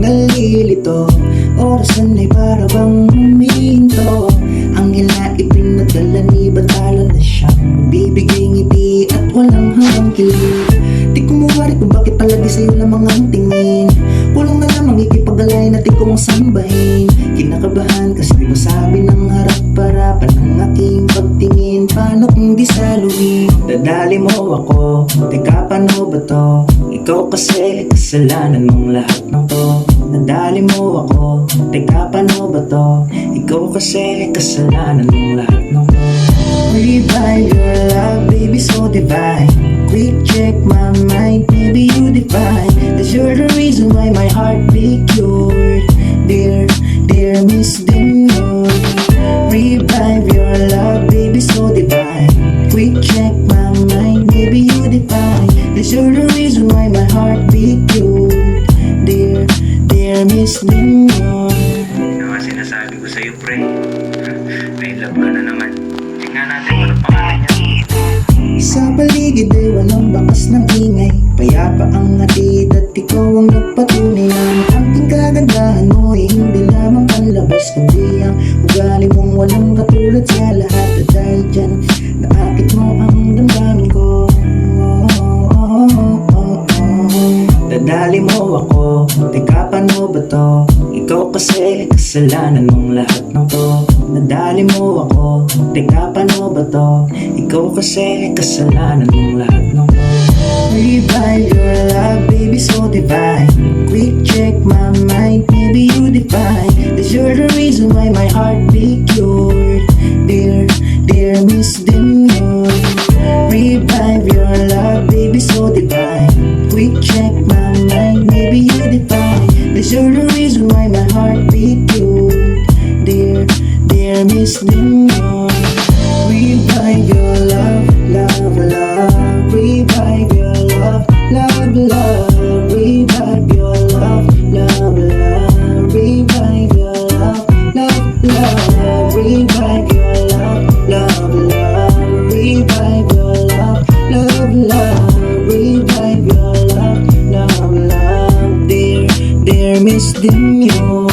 bang nalilito, orasan ay para bang huminto. Ang ila ipinadala ni Batalo na siyang bibigay ngiti at walang hanggang kilig. Di ko mawari kung bakit palagi sa'yo lamang ang tingin. Kulang na lamang ikipag-alay na di ko mong sambahin. Kinakabahan kasi di masabi ng harap-harapan ng aking pagtingin. Paano kung di saluhin? Dadali mo ako, teka paano ba to? Ikaw kasi kasalanan mong lahat ng to. Nadali mo ako, teka paano ba to? Ikaw kasi kasalanan mong lahat ng to. Revive your love, baby, so divine. Quick check my mind, maybe you define. Cause you're the reason why my heart beat cured. Dear, dear Miss Demure. Revive your love, baby, so divine. Quick check my mind, maybe you define. Cause you're the reason why my heart beat cured. Dear, dear Miss Demure. Yung mga sinasabi ko sa'yo, pre, may love ka na naman. Tingnan natin kung ano pangalan niya. Sa paligid ay walang bakas ng ingay. Payapa ang hatid at ikaw ang nagpatunay ng aking kagandahan mo ay hindi lamang panlabas, kundi ang ugali mong walang katulad sa lahat. At dahil dyan, naakit mo ang damdamin ko. Dadali mo ako, teka paano ba to? Ikaw kasi kasalanan mong lahat ng to. Nadali mo ako, teka paano ba to? Ikaw kasi kasalanan mong lahat ng to. Revive your love, baby, so divine. Quick check my mind, maybe you define. Cause you're the reason why my heart beat cured. Dear, dear Miss Demure. Revive your love, baby, so divine. Quick check my mind, maybe you define. Cause you're the reason why my heart beat cured. Dear, dear Miss Demure. Revive your love, love, love. Revive your love, love, love. Revive your love, love, love. Revive your love, love, love. Revive your love, love, love. Revive your love, love, love. Revive your love, love, love. Dear, dear Miss Demure.